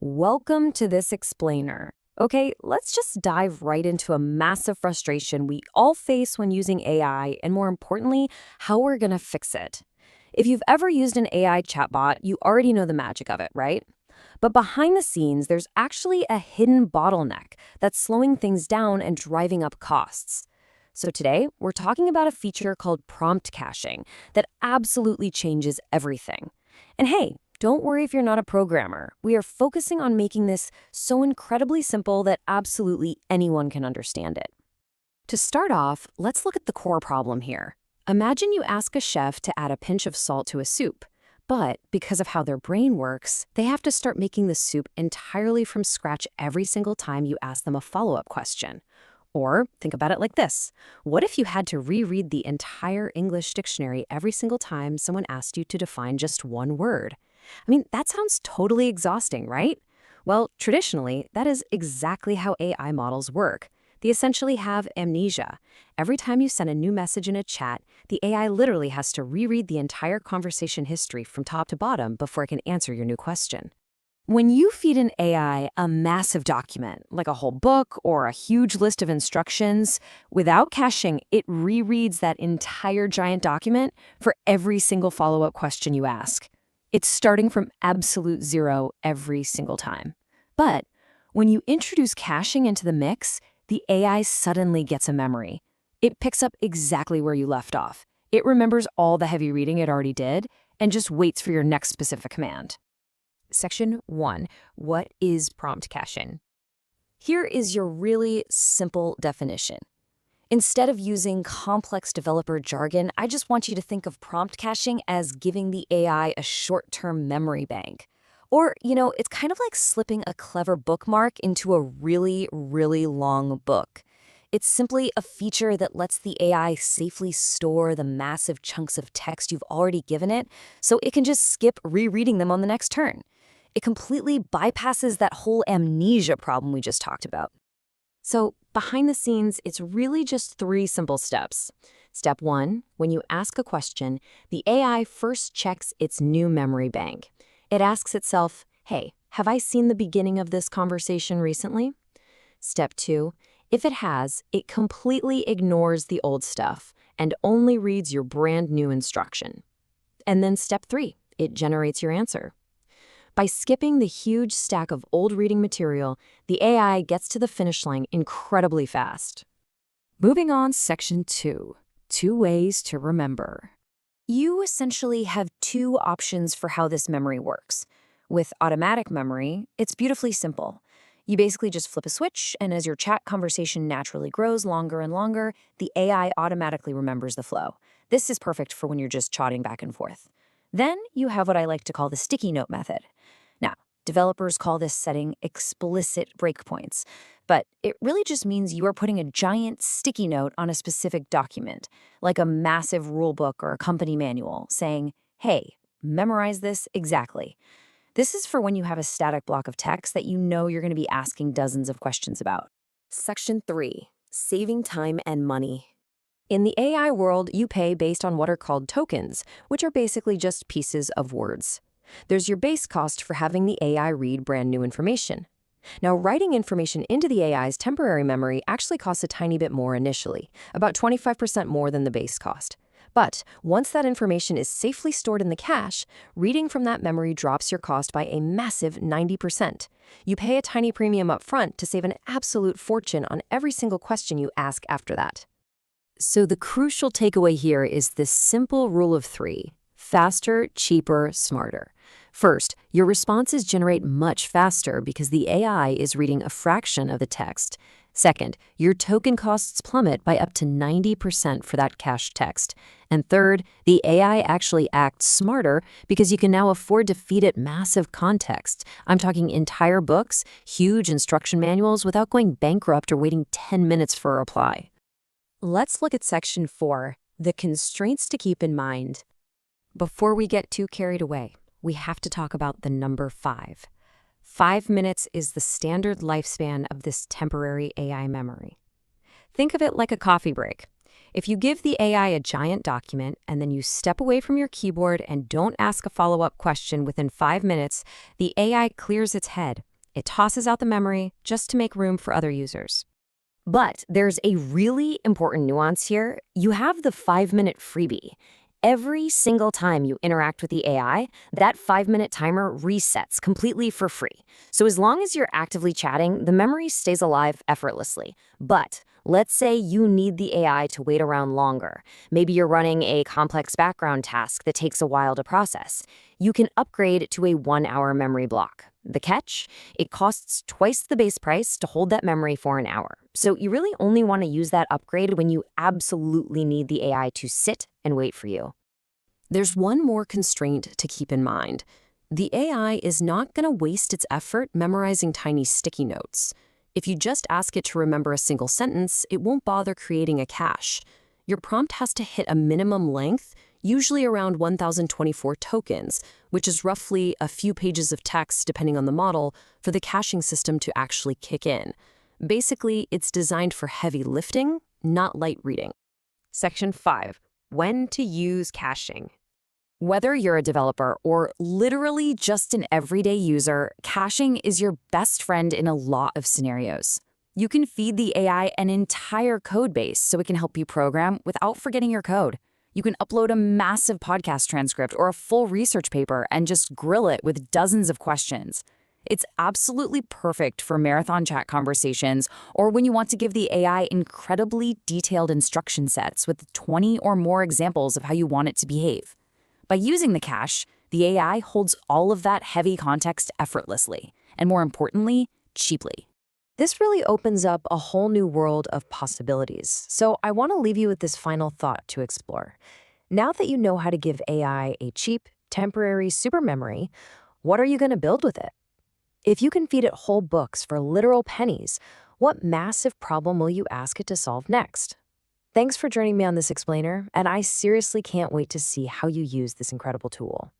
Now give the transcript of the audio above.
Welcome to this explainer. Okay, let's just dive right into a massive frustration we all face when using AI, and more importantly, how we're gonna fix it. If you've ever used an AI chatbot, you already know the magic of it, right? But behind the scenes, there's actually a hidden bottleneck that's slowing things down and driving up costs. So today, we're talking about a feature called prompt caching that absolutely changes everything. And hey, don't worry if you're not a programmer. We are focusing on making this so incredibly simple that absolutely anyone can understand it. To start off, let's look at the core problem here. Imagine you ask a chef to add a pinch of salt to a soup, but because of how their brain works, they have to start making the soup entirely from scratch every single time you ask them a follow-up question. Or think about it like this. What if you had to reread the entire English dictionary every single time someone asked you to define just one word? I mean, that sounds totally exhausting, right? Well, traditionally, that is exactly how AI models work. They essentially have amnesia. Every time you send a new message in a chat, the AI literally has to reread the entire conversation history from top to bottom before it can answer your new question. When you feed an AI a massive document, like a whole book or a huge list of instructions, without caching, it rereads that entire giant document for every single follow-up question you ask. It's starting from absolute zero every single time. But when you introduce caching into the mix, the AI suddenly gets a memory. It picks up exactly where you left off. It remembers all the heavy reading it already did and just waits for your next specific command. Section 1. What is prompt caching? Here is your really simple definition. Instead of using complex developer jargon, I just want you to think of prompt caching as giving the AI a short-term memory bank. Or, it's kind of like slipping a clever bookmark into a really, really long book. It's simply a feature that lets the AI safely store the massive chunks of text you've already given it, so it can just skip rereading them on the next turn. It completely bypasses that whole amnesia problem we just talked about. So behind the scenes, it's really just 3 simple steps. Step 1, when you ask a question, the AI first checks its new memory bank. It asks itself, hey, have I seen the beginning of this conversation recently? Step 2, if it has, it completely ignores the old stuff and only reads your brand new instruction. And then step 3, it generates your answer. By skipping the huge stack of old reading material, the AI gets to the finish line incredibly fast. Moving on, Section 2. 2 ways to remember. You essentially have 2 options for how this memory works. With automatic memory, it's beautifully simple. You basically just flip a switch, and as your chat conversation naturally grows longer and longer, the AI automatically remembers the flow. This is perfect for when you're just chatting back and forth. Then you have what I like to call the sticky note method. Now, developers call this setting explicit breakpoints, but it really just means you are putting a giant sticky note on a specific document, like a massive rulebook or a company manual, saying, hey, memorize this exactly. This is for when you have a static block of text that you know you're going to be asking dozens of questions about. Section 3, saving time and money. In the AI world, you pay based on what are called tokens, which are basically just pieces of words. There's your base cost for having the AI read brand new information. Now, writing information into the AI's temporary memory actually costs a tiny bit more initially, about 25% more than the base cost. But once that information is safely stored in the cache, reading from that memory drops your cost by a massive 90%. You pay a tiny premium up front to save an absolute fortune on every single question you ask after that. So the crucial takeaway here is this simple rule of 3. Faster, cheaper, smarter. First, your responses generate much faster because the AI is reading a fraction of the text. Second, your token costs plummet by up to 90% for that cached text. And third, the AI actually acts smarter because you can now afford to feed it massive context. I'm talking entire books, huge instruction manuals without going bankrupt or waiting 10 minutes for a reply. Let's look at Section 4, the constraints to keep in mind. Before we get too carried away, we have to talk about the number 5. 5 minutes is the standard lifespan of this temporary AI memory. Think of it like a coffee break. If you give the AI a giant document and then you step away from your keyboard and don't ask a follow-up question within 5 minutes, the AI clears its head. It tosses out the memory just to make room for other users. But there's a really important nuance here. You have the 5-minute freebie. Every single time you interact with the AI, that 5-minute timer resets completely for free. So as long as you're actively chatting, the memory stays alive effortlessly. But let's say you need the AI to wait around longer. Maybe you're running a complex background task that takes a while to process. You can upgrade to a 1-hour memory block. The catch? It costs twice the base price to hold that memory for an hour. So you really only want to use that upgrade when you absolutely need the AI to sit and wait for you. There's one more constraint to keep in mind. The AI is not going to waste its effort memorizing tiny sticky notes. If you just ask it to remember a single sentence, it won't bother creating a cache. Your prompt has to hit a minimum length, usually around 1024 tokens, which is roughly a few pages of text, depending on the model, for the caching system to actually kick in. Basically, it's designed for heavy lifting, not light reading. Section 5. When to use caching. Whether you're a developer or literally just an everyday user, caching is your best friend in a lot of scenarios. You can feed the AI an entire code base so it can help you program without forgetting your code. You can upload a massive podcast transcript or a full research paper and just grill it with dozens of questions. It's absolutely perfect for marathon chat conversations or when you want to give the AI incredibly detailed instruction sets with 20 or more examples of how you want it to behave. By using the cache, the AI holds all of that heavy context effortlessly, and more importantly, cheaply. This really opens up a whole new world of possibilities. So I want to leave you with this final thought to explore. Now that you know how to give AI a cheap, temporary supermemory, what are you going to build with it? If you can feed it whole books for literal pennies, what massive problem will you ask it to solve next? Thanks for joining me on this explainer, and I seriously can't wait to see how you use this incredible tool.